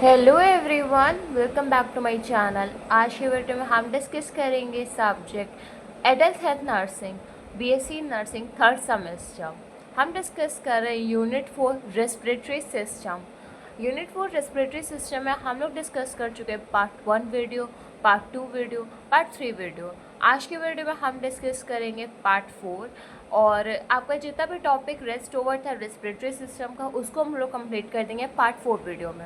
Hello everyone, welcome back to my channel. आज के video में हम डिस्कस करेंगे subject adult health nursing, BSc nursing third semester. हम डिस्कस कर रहे हैं unit 4 respiratory system. Unit 4 respiratory system में हम लोग डिस्कस कर चुके हैं part 1 video, part 2 video, part 3 video. आज के वीडियो में हम डिस्कस करेंगे पार्ट 4 और आपका जितना भी टॉपिक रेस्ट ओवर था रेस्पिरेटरी सिस्टम का, उसको हम लोग कंप्लीट कर देंगे पार्ट 4 वीडियो में।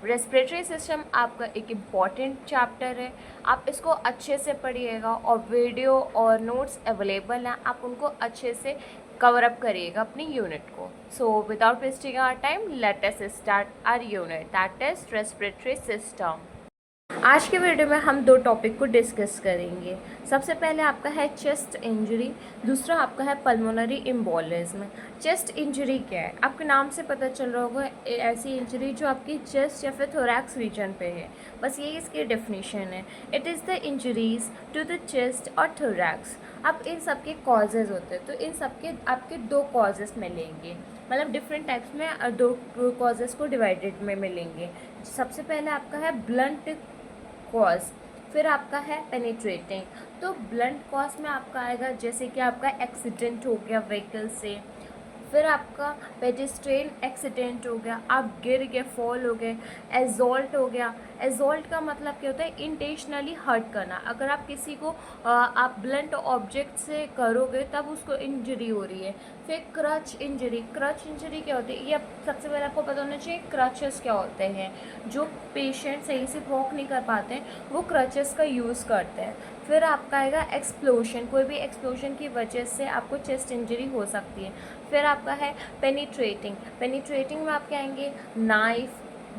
रेस्पिरेटरी सिस्टम आपका एक इम्पॉर्टेंट चैप्टर है, आप इसको अच्छे से पढ़िएगा और वीडियो और नोट्स अवेलेबल हैं, आप उनको अच्छे से कवर अप करिएगा अपनी यूनिट को। So without wasting our time let us start our unit, that is respiratory system. आज के वीडियो में हम दो टॉपिक को डिस्कस करेंगे। सबसे पहले आपका है चेस्ट इंजरी, दूसरा आपका है पल्मोनरी एम्बोलिज्म। चेस्ट इंजरी क्या है? आपके नाम से पता चल रहा होगा, ऐसी इंजरी जो आपकी चेस्ट या फिर थोरैक्स रीजन पे है, बस यही इसकी डेफिनेशन है। It is the injuries to the chest और थोरैक्स। अब इन सब के कॉजेज़ होते हैं, तो इन सब के आपके दो कॉजेज़ मिलेंगे, मतलब डिफरेंट टाइप्स में दो कॉजेज़ को डिवाइडेड में मिलेंगे। सबसे पहले आपका है ब्लंट कॉज, फिर आपका है पेनिट्रेटिंग। तो ब्लंट कॉज में आपका आएगा जैसे कि आपका एक्सीडेंट हो गया व्हीकल से, फिर आपका पेडेस्ट्रियन एक्सीडेंट हो गया, आप गिर गए, फॉल हो गए, एजॉल्ट हो गया। एजॉल्ट का मतलब क्या होता है? इंटेंशनली हर्ट करना। अगर आप किसी को आप ब्लंट ऑब्जेक्ट से करोगे तब उसको इंजरी हो रही है। फिर क्रच इंजरी। क्रच इंजरी क्या होती है? ये सबसे पहले आपको पता होना चाहिए क्रचेस क्या होते हैं। जो पेशेंट सही से वॉक नहीं कर पाते हैं वो क्रचेस का यूज़ करते हैं। फिर आपका आएगा एक्सप्लोजन, कोई भी एक्सप्लोजन की वजह से आपको चेस्ट इंजरी हो सकती है। फिर आपका है पेनिट्रेटिंग। पेनिट्रेटिंग में आप क्या आएंगे? Knife,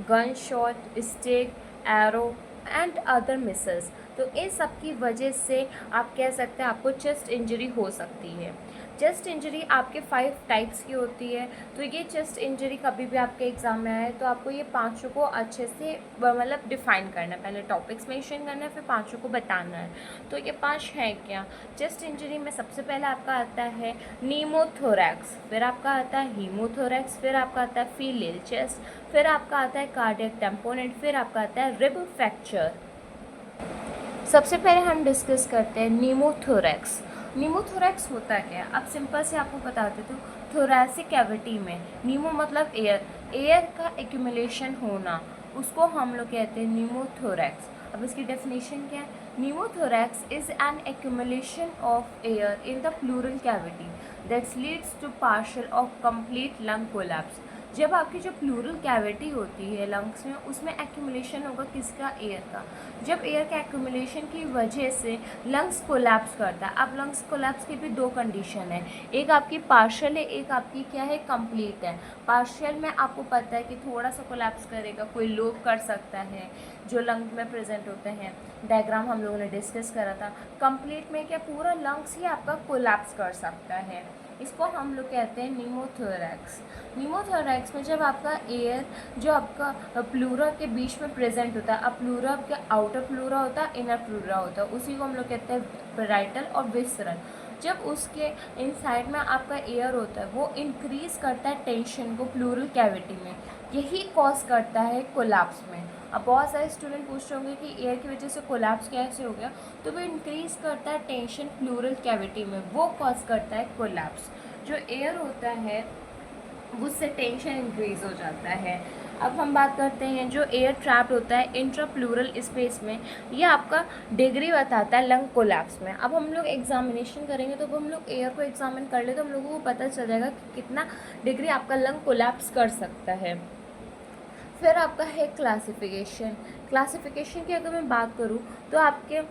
gun shot, stick, arrow and other Mrs. तो इन सब की वजह से आप कह सकते हैं आपको चेस्ट इंजरी हो सकती है। चेस्ट इंजरी आपके 5 टाइप्स की होती है। तो ये चेस्ट इंजरी कभी भी आपके एग्ज़ाम में आए तो आपको ये पांचों को अच्छे से मतलब डिफ़ाइन करना है। पहले टॉपिक्स मेंशन करना है, फिर पांचों को बताना है। तो ये 5 हैं क्या? चेस्ट इंजरी में सबसे पहले आपका आता है नीमोथोरैक्स, फिर आपका आता है हीमोथोरैक्स, फिर आपका आता है फीलेल चेस्ट, फिर आपका आता है कार्डियक टेम्पोनेंट, फिर आपका आता है रिब फ्रैक्चर। सबसे पहले हम डिस्कस करते हैं नीमोथोरैक्स। नीमोथोरैक्स होता क्या है? अब सिंपल से आपको बता देते हो। थोरैसिक कैविटी में, नीमो मतलब एयर, एयर का एक्यूमुलेशन होना, उसको हम लोग कहते हैं नीमोथोरैक्स। अब इसकी डेफिनेशन क्या है? Pneumothorax is an accumulation of air in the pleural cavity that leads to partial और कंप्लीट लंग कोलैप्स। जब आपकी जो प्लूरल कैविटी होती है लंग्स में, उसमें एक्यूमुलेशन होगा किसका? एयर का। जब एयर के एक्यूमुलेशन की वजह से लंग्स कोलैप्स करता है। अब लंग्स कोलैप्स की भी दो कंडीशन है, एक आपकी पार्शियल है, एक आपकी क्या है? कंप्लीट है। पार्शियल में आपको पता है कि थोड़ा सा कोलैप्स करेगा, कोई लोब कर सकता है जो लंग में प्रेजेंट होते हैं, डायग्राम हम लोगों ने डिस्कस करा था। कंप्लीट में क्या पूरा लंग्स ही आपका कोलैप्स कर सकता है, इसको हम लोग कहते हैं नीमोथोरैक्स। नीमोथोरैक्स में जब आपका एयर जो आपका प्लूरा के बीच में प्रेजेंट होता है, अब प्लूरा आपका आउटर प्लूरा होता है, इनर प्लूरा होता है, उसी को हम लोग कहते हैं पेराइटल और विसरल। जब उसके इनसाइड में आपका एयर होता है वो इंक्रीज़ करता है टेंशन को प्लूरल कैविटी में, यही कॉज करता है कोलैप्स में। अब बहुत सारे स्टूडेंट पूछ रहे होंगे कि एयर की वजह से कोलैप्स कैसे हो गया? तो वो इंक्रीज़ करता है टेंशन प्लूरल कैविटी में, वो कॉज करता है कोलैप्स। जो एयर होता है उससे टेंशन इंक्रीज़ हो जाता है। अब हम बात करते हैं जो एयर ट्रैप्ड होता है इंट्रा प्लूरल स्पेस में, ये आपका डिग्री बताता है लंग कोलैप्स में। अब हम लोग एग्जामिनेशन करेंगे तो हम लोग एयर को एग्जामिन कर ले तो हम लोगों को पता चल जाएगा कि कितना डिग्री आपका लंग कोलैप्स कर सकता है। फिर आपका है क्लासिफिकेशन। क्लासिफिकेशन की अगर मैं बात करूँ तो आपके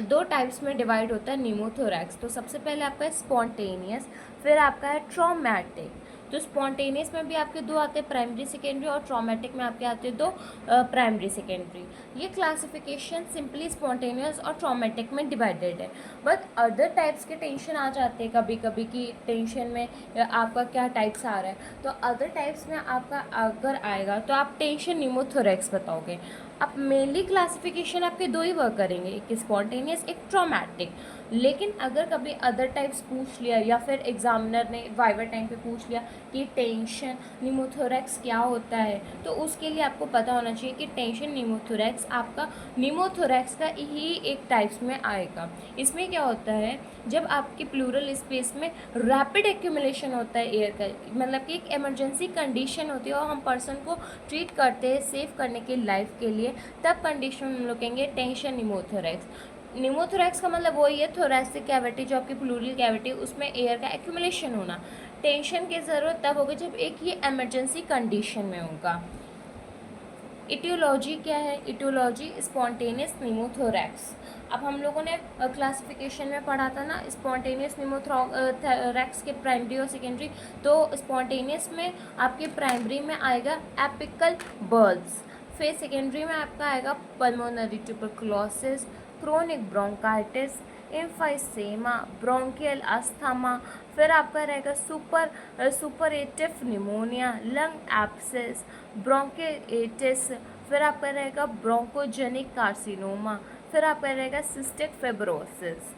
दो टाइप्स में डिवाइड होता है नीमोथोरैक्स। तो सबसे पहले आपका है स्पॉन्टेनियस, फिर आपका है ट्रॉमेटिक। तो स्पॉन्टेनियस में भी आपके दो आते हैं, प्राइमरी सेकेंडरी, और ट्रॉमेटिक में आपके आते हैं दो प्राइमरी सेकेंडरी। ये क्लासिफिकेशन सिंपली स्पॉन्टेनियस और ट्रॉमेटिक में डिवाइडेड है। बट अदर टाइप्स के टेंशन आ जाते हैं कभी कभी कि टेंशन में आपका क्या टाइप्स आ रहा है, तो अदर टाइप्स में आपका अगर आएगा तो आप टेंशन नीमोथोरैक्स बताओगे। अब मेनली क्लासिफिकेशन आपके दो ही वर्क करेंगे, एक स्पॉन्टेनियस, एक ट्रॉमेटिक। लेकिन अगर कभी अदर टाइप्स पूछ लिया या फिर एग्जामिनर ने वाइवा टाइम पे पूछ लिया कि टेंशन निमोथोरैक्स क्या होता है, तो उसके लिए आपको पता होना चाहिए कि टेंशन निमोथोरैक्स आपका निमोथोरैक्स का ही एक टाइप्स में आएगा। इसमें क्या होता है, जब आपके प्लूरल स्पेस में रैपिड एक्यूमुलेशन होता है एयर का, मतलब कि एक इमरजेंसी कंडीशन होती है और हम पर्सन को ट्रीट करते हैं सेव करने की लाइफ के लिए, तब कंडीशन हम लोग कहेंगे टेंशन निमोथोरैक्स। निमोथोरैक्स का मतलब वही है थोरैसिक कैविटी, जो आपकी प्लूरल कैविटी उसमें एयर का एक्यूमुलेशन होना। टेंशन की ज़रूरत तब होगी जब एक ये इमरजेंसी कंडीशन में होगा। इटियोलॉजी क्या है? Aetiology spontaneous pneumothorax. अब हम लोगों ने क्लासिफिकेशन में पढ़ा था ना स्पॉन्टेनियस निमोथोरैक्स के प्राइमरी और सेकेंडरी। तो स्पॉन्टेनियस में आपके प्राइमरी में आएगा एपिकल बर्ड्स, फिर सेकेंडरी में आपका आएगा pulmonary tuberculosis, chronic bronchitis, emphysema, bronchial asthma, फिर आपका रहेगा सुपरेटिव निमोनिया, लंग एब्सेस, ब्रोंकिटिस, फिर आपका रहेगा ब्रोंकोजेनिक कार्सिनोमा, फिर आपका रहेगा सिस्टिक फिब्रोसिस।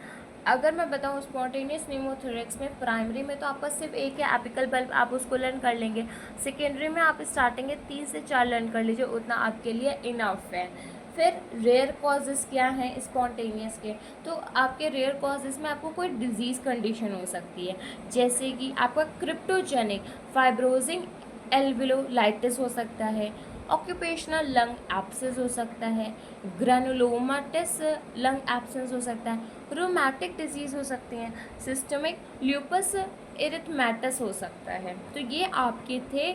अगर मैं बताऊँ स्पॉन्टेनियस निमोथोरैक्स में प्राइमरी में तो आपका सिर्फ एक है एपिकल बल्ब, आप उसको लर्न कर लेंगे। सेकेंडरी में आप स्टार्टिंग में 3 से 4 लर्न कर लीजिए, उतना आपके लिए इनफ है। फिर रेयर कॉजेज़ क्या हैं स्पॉन्टेनियस के? तो आपके रेयर कॉजेज़ में आपको कोई डिजीज़ कंडीशन हो सकती है, जैसे कि आपका क्रिप्टोजेनिक फाइब्रोजिंग एल्वियोलाइटिस हो सकता है, ऑक्यूपेशनल लंग एब्सेस हो सकता है, ग्रेनुलोमाटिस लंग एब्सेंस हो सकता है, रोमैटिक डिजीज़ हो सकती हैं, सिस्टमिक ल्यूपस एरिथमेटस हो सकता है। तो ये आपके थे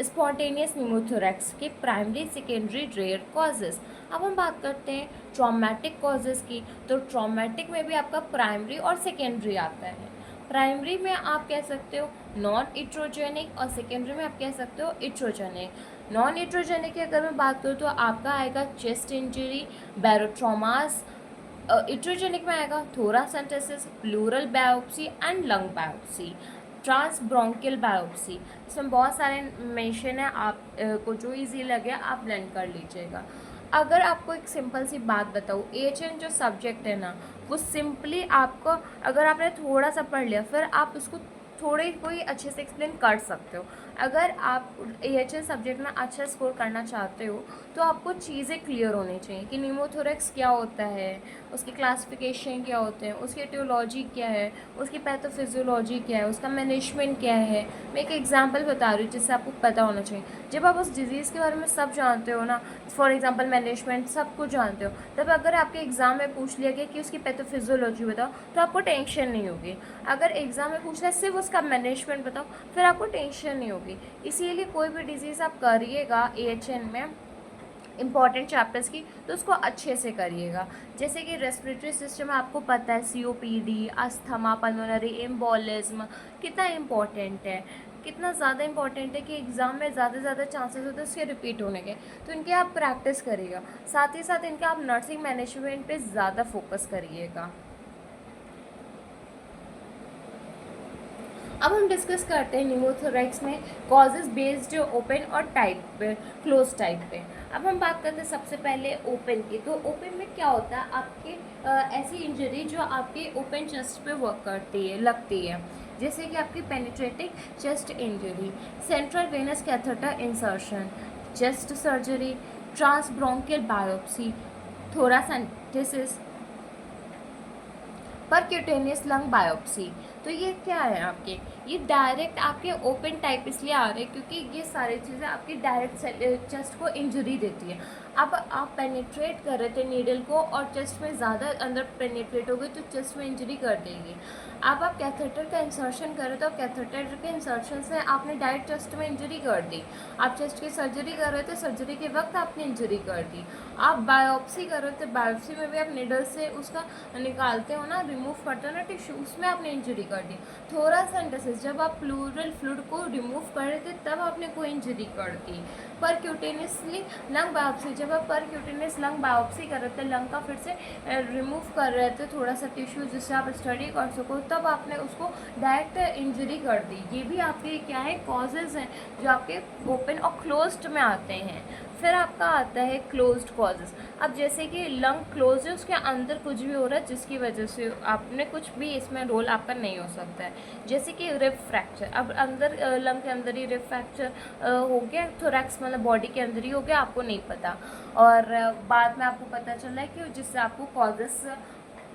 स्पॉन्टेनियस निमोथोरैक्स के प्राइमरी सेकेंडरी रेयर कॉजेज़। अब हम बात करते हैं ट्रॉमेटिक कॉजेज़ की। तो ट्रॉमेटिक में भी आपका प्राइमरी और सेकेंडरी आता है। प्राइमरी में आप कह सकते हो नॉन इट्रोजेनिक और सेकेंडरी में आप कह सकते हो इट्रोजेनिक। नॉन इट्रोजेनिक की अगर मैं बात करूँ तो आपका आएगा चेस्ट इंजरी, बैरोट्रोमास। इट्रोजेनिक में आएगा thoracentesis, pleural biopsy and lung biopsy, trans bronchial biopsy. इसमें बहुत सारे मेंशन है, आप को जो इजी लगे आप लर्न कर लीजिएगा। अगर आपको एक सिंपल सी बात बताऊँ, एएचएन जो सब्जेक्ट है ना, वो सिंपली आपको अगर आपने थोड़ा सा पढ़ लिया फिर आप उसको थोड़े कोई अच्छे से एक्सप्लेन कर सकते हो। अगर आप एएचएन सब्जेक्ट में अच्छा स्कोर करना चाहते हो तो आपको चीज़ें क्लियर होनी चाहिए कि निमोथोरैक्स क्या होता है, उसकी क्लासिफिकेशन क्या होते हैं, उसकी एटियोलॉजी क्या है, उसकी पैथोफिजियोलॉजी क्या है, उसका मैनेजमेंट क्या है। मैं एक एग्जांपल बता रही हूँ जिससे आपको पता होना चाहिए। जब आप उस डिज़ीज़ के बारे में सब जानते हो ना, फॉर एग्जांपल मैनेजमेंट सब कुछ जानते हो, तब अगर आपके एग्ज़ाम में पूछ लिया गया कि उसकी पैथोफिजियोलॉजी बताओ तो आपको टेंशन नहीं होगी। अगर एग्ज़ाम में पूछना है सिर्फ उसका मैनेजमेंट बताओ, फिर आपको टेंशन नहीं होगी। इसीलिए कोई भी डिज़ीज़ आप करिएगा एएचएन में इम्पॉर्टेंट चैप्टर्स की तो उसको अच्छे से करिएगा। जैसे कि रेस्पिरेटरी सिस्टम आपको पता है सीओपीडी, अस्थमा, पल्मोनरी एम्बोलिज्म कितना इम्पॉर्टेंट है, कितना ज़्यादा इम्पॉर्टेंट है कि एग्ज़ाम में ज़्यादा से ज़्यादा चांसेस होते हैं उसके रिपीट होने के, तो इनके आप प्रैक्टिस करिएगा। साथ ही साथ इनके आप नर्सिंग मैनेजमेंट पे ज़्यादा फोकस करिएगा। अब हम डिस्कस करते हैं निमोथोरैक्स में कॉजेज बेस्ड ओपन और टाइप पे, क्लोज टाइप पे। अब हम बात करते हैं सबसे पहले ओपन की। तो ओपन में क्या होता है, आपके ऐसी इंजरी जो आपके ओपन चेस्ट पे वर्क करती है, लगती है, जैसे कि आपकी penetrating chest injury, central venous catheter insertion, chest surgery, transbronchial biopsy, thoracentesis, percutaneous lung biopsy. तो ये क्या है आपके, ये डायरेक्ट आपके ओपन टाइप इसलिए आ रहे हैं क्योंकि ये सारी चीज़ें आपकी डायरेक्ट चेस्ट को इंजरी देती है। अब आप पेनिट्रेट कर रहे थे नीडल को और चेस्ट में ज़्यादा अंदर पेनिट्रेट हो गई तो चेस्ट में इंजरी कर देगी। अब आप कैथेटर का इंसर्शन कर रहे थे और कैथेटर के इंसर्शन से आपने डायरेक्ट चेस्ट में इंजरी कर दी। आप चेस्ट की सर्जरी कर रहे थे, सर्जरी के वक्त आपने इंजरी कर दी। आप बायोप्सी कर रहे थे, बायोप्सी में भी आप नीडल से उसका निकालते हो ना, रिमूव करते हो ना टिश्यू, उसमें आपने इंजरी कर दी। थोरासेंटेसिस, जब आप प्लूरल फ्लूइड को रिमूव कर रहे थे तब आपने कोई इंजरी कर दी। परक्यूटेनियसली लंग बायोप्सी, जब आप परक्यूटेनियस लंग बायोप्सी कर रहे थे, लंग का फिर से रिमूव कर रहे थे थोड़ा सा टिश्यू जिससे आप स्टडी कर सको, तब आपने उसको डायरेक्ट इंजरी कर दी। ये भी आपके क्या है, कॉजेज़ हैं जो आपके ओपन और क्लोज्ड में आते हैं। फिर आपका आता है क्लोज्ड कॉजेज़। अब जैसे कि लंग क्लोज है, उसके अंदर कुछ भी हो रहा है जिसकी वजह से आपने कुछ भी इसमें रोल आपका नहीं हो सकता है, जैसे कि रिब फ्रैक्चर। अब अंदर लंग के अंदर ही रिब फ्रैक्चर हो गया, थोरैक्स मतलब बॉडी के अंदर ही हो गया, आपको नहीं पता, और बाद में आपको पता चला है कि जिससे आपको कॉजेस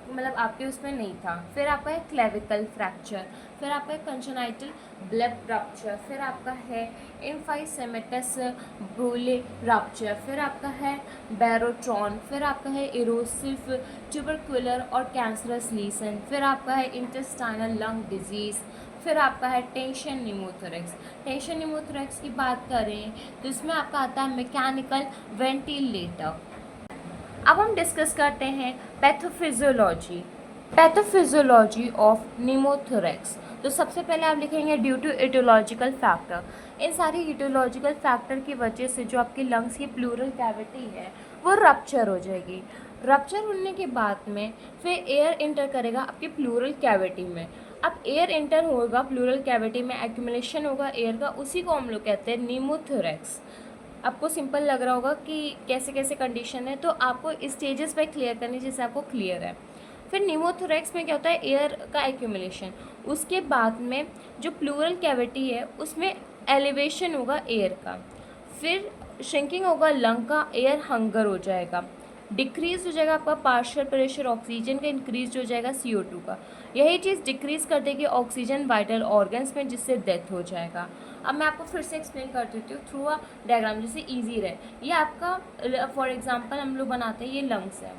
मतलब आपके उसमें नहीं था। फिर आपका है क्लेविकल फ्रैक्चर, फिर आपका है कंजनाइटल ब्लब रप्चर, फिर आपका है इन्फाइसेमेटस ब्रूले रप्चर, फिर आपका है बैरोट्रॉन, फिर आपका है इरोसिव ट्यूबरकुलर और कैंसरस लीसन, फिर आपका है इंटेस्टाइनल लंग डिजीज़, फिर आपका है टेंशन न्यूमोथोरैक्स। टेंशन न्यूमोथोरैक्स की बात करें तो इसमें आपका आता है मैकेनिकल वेंटिलेटर। अब हम डिस्कस करते हैं पैथोफिजियोलॉजी। Pathophysiology of pneumothorax. तो सबसे पहले आप लिखेंगे ड्यू टू इटियोलॉजिकल फैक्टर। इन सारी इटियोलॉजिकल फैक्टर की वजह से जो आपकी लंग्स की प्लूरल कैविटी है वो रप्चर हो जाएगी। रप्चर होने के बाद में फिर एयर इंटर करेगा आपकी प्लूरल कैविटी में। अब एयर इंटर होगा प्लूरल कैविटी में, एक्यूमुलेशन होगा एयर का, उसी को हम लोग कहते हैं न्यूमोथोरैक्स। आपको सिंपल लग रहा होगा कि कैसे कैसे कंडीशन है, तो आपको स्टेजेस पे क्लियर करनी जिससे आपको क्लियर है। फिर न्यूमोथोरैक्स में क्या होता है, एयर का एक्यूमुलेशन, उसके बाद में जो प्लूरल कैविटी है उसमें एलिवेशन होगा एयर का, फिर श्रिंकिंग होगा लंग का, एयर हंगर हो जाएगा, डिक्रीज हो जाएगा आपका पार्शियल प्रेशर ऑक्सीजन का, इंक्रीज हो जाएगा CO2 का। यही चीज़ डिक्रीज कर देगी ऑक्सीजन वाइटल ऑर्गन्स में, जिससे डेथ हो जाएगा। अब मैं आपको फिर से एक्सप्लेन कर देती हूँ थ्रू अ डायग्राम जिससे इजी रहे। ये आपका फॉर एग्जांपल हम लोग बनाते हैं, ये लंग्स है,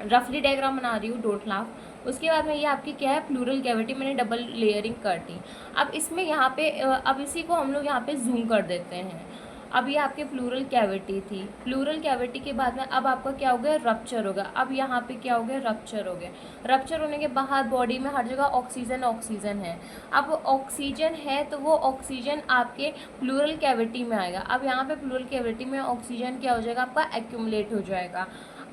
रफली डायग्राम बना रही हूँ, डोंट लाफ। उसके बाद में ये आपकी क्या है, प्लूरल कैविटी, मैंने डबल लेयरिंग कर दी। अब इसमें यहाँ पे अब इसी को हम लोग यहाँ पे जूम कर देते हैं। अब ये आपके प्लूरल कैविटी थी, प्लूरल कैविटी के बाद में अब आपका क्या हो गया, रप्चर होगा। अब यहाँ पे क्या हो गया, रप्चर हो गया। रप्चर होने के बाहर बॉडी में हर जगह ऑक्सीजन ऑक्सीजन है। अब ऑक्सीजन है तो वो ऑक्सीजन आपके प्लूरल कैविटी में आएगा। अब यहाँ पे प्लूरल कैविटी में ऑक्सीजन क्या हो जाएगा, आपका एक्यूमुलेट हो जाएगा।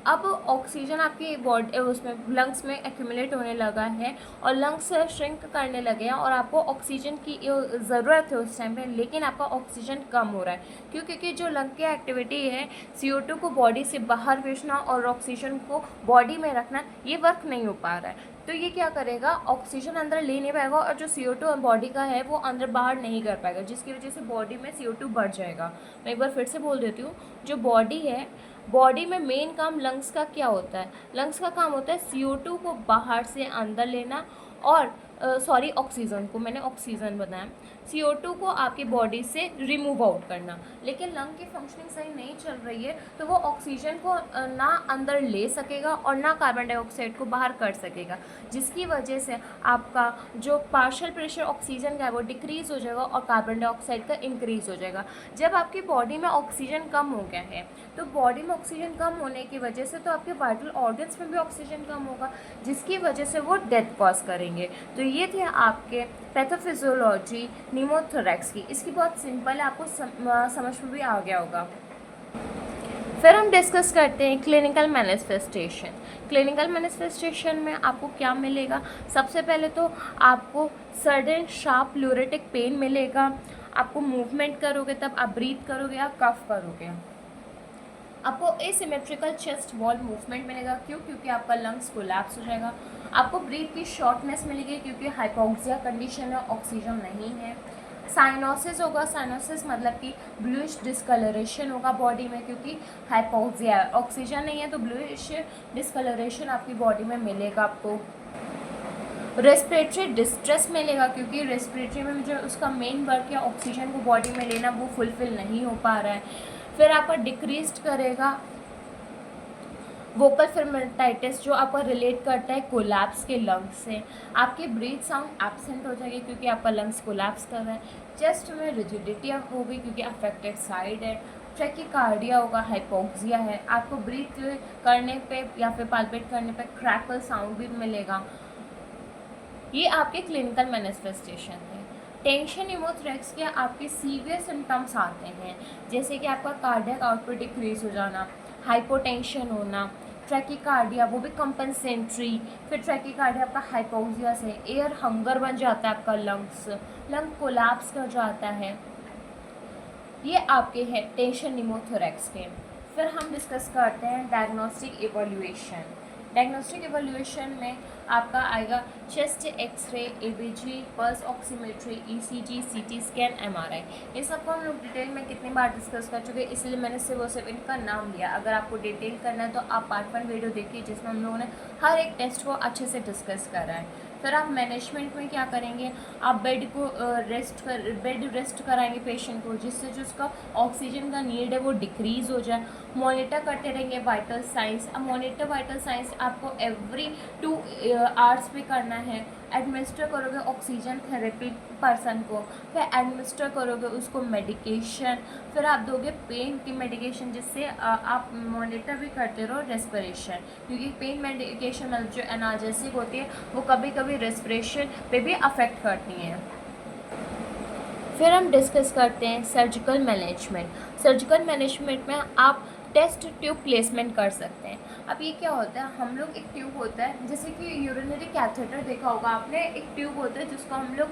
अब ऑक्सीजन आपकी बॉडी उसमें लंग्स में एक्यूमुलेट होने लगा है और लंग्स श्रिंक करने लगे हैं और आपको ऑक्सीजन की ज़रूरत है उस टाइम पे, लेकिन आपका ऑक्सीजन कम हो रहा है। क्यों? क्योंकि जो लंग की एक्टिविटी है CO2 को बॉडी से बाहर भेजना और ऑक्सीजन को बॉडी में रखना, ये वर्क नहीं हो पा रहा है। तो ये क्या करेगा, ऑक्सीजन अंदर ले नहीं पाएगा और जो CO2 बॉडी का है वो अंदर बाहर नहीं कर पाएगा, जिसकी वजह से बॉडी में CO2 बढ़ जाएगा। मैं एक बार फिर से बोल देती हूँ, जो बॉडी है, बॉडी में मेन काम लंग्स का क्या होता है, लंग्स का काम होता है CO2 को बाहर से अंदर लेना और सॉरी ऑक्सीजन को, मैंने ऑक्सीजन बताया, CO2 को आपकी बॉडी से रिमूव आउट करना। लेकिन लंग की फंक्शनिंग सही नहीं चल रही है तो वो ऑक्सीजन को ना अंदर ले सकेगा और ना कार्बन डाइऑक्साइड को बाहर कर सकेगा, जिसकी वजह से आपका जो पार्शियल प्रेशर ऑक्सीजन का है वो डिक्रीज़ हो जाएगा और कार्बन डाइऑक्साइड का इंक्रीज़ हो जाएगा। जब आपकी बॉडी में ऑक्सीजन कम हो गया है तो बॉडी में ऑक्सीजन कम होने की वजह से तो आपके वाइटल ऑर्गन्स में भी ऑक्सीजन कम होगा, जिसकी वजह से वो डेथ कॉज करेंगे। तो ये थे आपके पैथोफिजियोलॉजी न्यूमोथोरैक्स की। इसकी बहुत सिंपल है, आपको समझ में भी आ गया होगा। फिर हम डिस्कस करते हैं क्लिनिकल मैनिफेस्टेशन। क्लिनिकल मैनिफेस्टेशन में आपको क्या मिलेगा, सबसे पहले तो आपको सडन शार्प प्लूरेटिक पेन मिलेगा, आपको मूवमेंट करोगे तब आप ब्रीथ करोगे या कफ करोगे, आपको एसिमेट्रिकल चेस्ट वॉल मूवमेंट मिलेगा। क्यों? क्योंकि आपका लंग्स कोलैप्स हो जाएगा। आपको ब्रीथ की शॉर्टनेस मिलेगी क्योंकि हाइपोक्सिया कंडीशन है, ऑक्सीजन नहीं है। साइनोसिस होगा, साइनोसिस मतलब कि ब्लूइश डिस्कलरेशन होगा बॉडी में, क्योंकि हाइपोक्सिया है, ऑक्सीजन नहीं है, तो ब्लूइश डिस्कलरेशन आपकी बॉडी में मिलेगा आपको। रेस्पिरेटरी डिस्ट्रेस मिलेगा क्योंकि रेस्पिरेटरी में जो उसका मेन वर्क है ऑक्सीजन को बॉडी में लेना, वो फुलफिल नहीं हो पा रहा है। फिर आपका डिक्रीज करेगा वोकल फिर्मेंटाइटिस, जो आपका रिलेट करता है कोलैप्स के लंग्स से। आपकी ब्रीथ साउंड एब्सेंट हो जाएगी क्योंकि आपका लंग्स कोलैप्स कर रहा है। चेस्ट में रिजिडिटी होगी क्योंकि अफेक्टेड साइड है। ट्रैकीकार्डिया होगा, हाइपोक्सिया है। आपको ब्रीथ करने पे या फिर पाल्पेट करने पे क्रैकल साउंड भी मिलेगा। ये आपके क्लिनिकल मैनिफेस्टेशन है। टेंशन न्यूमोथोरैक्स के आपके सीवियर सिम्टम्स आते हैं, जैसे कि आपका कार्डियक आउटपुट डिक्रीज हो जाना, हाइपोटेंशन होना, ट्रैकीकार्डिया वो भी कंपनसेंट्री, फिर ट्रैकीकार्डिया आपका हाइपोक्सिया से, एयर हंगर बन जाता है आपका, लंग कोलैप्स कर जाता है। ये आपके हैं टेंशन निमोथोरैक्स के। फिर हम डिस्कस करते हैं डायग्नोस्टिक इवोल्यूशन। डायग्नोस्टिक इवोल्यूशन में आपका आएगा chest x-ray, ABG, pulse oximetry, ECG, CT scan, MRI. इन सबको हम लोग डिटेल में कितनी बार डिस्कस कर चुके हैं, इसलिए मैंने सिर्फ इनका नाम लिया। अगर आपको डिटेल करना है तो आप पार्ट 1 वीडियो देखिए, जिसमें हम लोगों ने हर एक टेस्ट को अच्छे से डिस्कस करा है। फिर आप मैनेजमेंट में क्या करेंगे, आप बेड रेस्ट कराएंगे पेशेंट को, जिससे जो उसका ऑक्सीजन का नीड है वो डिक्रीज़ हो जाए। मॉनिटर करते रहेंगे वाइटल साइंस। अब मॉनिटर वाइटल साइंस आपको एवरी 2 आवर्स पे करना है। एडमिनिस्टर करोगे ऑक्सीजन थेरेपी पर्सन को, फिर एडमिनिस्टर करोगे उसको मेडिकेशन, फिर आप दोगे पेन की मेडिकेशन, जिससे आप मॉनिटर भी करते रहो रेस्पिरेशन, क्योंकि पेन मेडिकेशन मतलब जो एनाल्जेसिक होती है वो कभी कभी रेस्पिरेशन पे भी अफेक्ट करती हैं। फिर हम डिस्कस करते हैं सर्जिकल मैनेजमेंट। सर्जिकल मैनेजमेंट में आप टेस्ट ट्यूब प्लेसमेंट कर सकते हैं। अब ये क्या होता है, हम लोग एक ट्यूब होता है, जैसे कि यूरिनरी कैथेटर देखा होगा आपने, एक ट्यूब होता है जिसको हम लोग